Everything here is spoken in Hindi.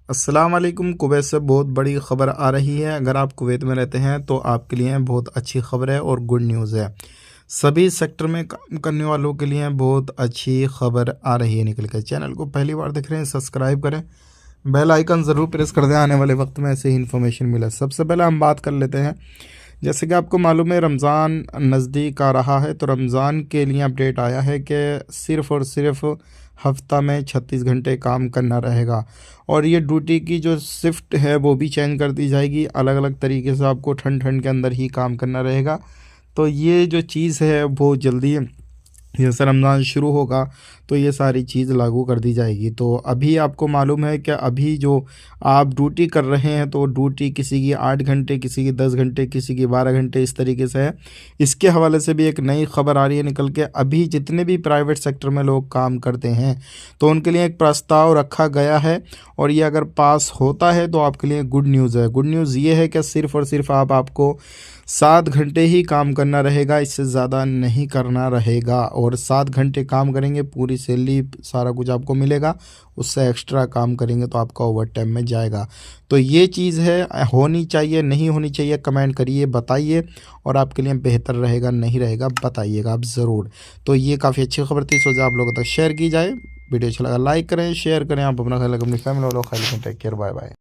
अस्सलाम वालेकुम। कुवैत से बहुत बड़ी ख़बर आ रही है। अगर आप कुवैत में रहते हैं तो आपके लिए बहुत अच्छी ख़बर है और गुड न्यूज़ है। सभी सेक्टर में काम करने वालों के लिए बहुत अच्छी ख़बर आ रही है निकल कर। चैनल को पहली बार देख रहे हैं, सब्सक्राइब करें, बेल आइकन ज़रूर प्रेस कर दें, आने वाले वक्त में ऐसे ही इन्फॉर्मेशन मिले। सबसे पहले हम बात कर लेते हैं, जैसे कि आपको मालूम है रमज़ान नज़दीक आ रहा है, तो रमज़ान के लिए अपडेट आया है कि सिर्फ़ और सिर्फ हफ्ता में 36 घंटे काम करना रहेगा। और ये ड्यूटी की जो शिफ्ट है वो भी चेंज कर दी जाएगी। अलग अलग तरीके से आपको ठंड ठंड के अंदर ही काम करना रहेगा। तो ये जो चीज़ है वो जल्दी जैसे रमज़ान शुरू होगा तो ये सारी चीज़ लागू कर दी जाएगी। तो अभी आपको मालूम है कि अभी जो आप ड्यूटी कर रहे हैं तो ड्यूटी किसी की 8 घंटे, किसी की 10 घंटे, किसी की 12 घंटे, इस तरीके से है। इसके हवाले से भी एक नई खबर आ रही है निकल के। अभी जितने भी प्राइवेट सेक्टर में लोग काम करते हैं तो उनके लिए एक प्रस्ताव रखा गया है, और ये अगर पास होता है तो आपके लिए गुड न्यूज़ है। गुड न्यूज़ ये है कि सिर्फ़ और सिर्फ आपको 7 घंटे ही काम करना रहेगा, इससे ज़्यादा नहीं करना रहेगा। और 7 घंटे काम करेंगे, पूरी सैलरी सारा कुछ आपको मिलेगा। उससे एक्स्ट्रा काम करेंगे तो आपका ओवर टाइम में जाएगा। तो ये चीज़ है, होनी चाहिए नहीं होनी चाहिए, कमेंट करिए, बताइए। और आपके लिए बेहतर रहेगा नहीं रहेगा बताइएगा आप ज़रूर। तो ये काफ़ी अच्छी खबर थी, सोचा आप लोगों तक शेयर की जाए। वीडियो अच्छा लगा लाइक करें, शेयर करें। आप अपना ख्याल रखें, अपनी फैमिली वालों का ख्याल रखें। Take care, bye bye.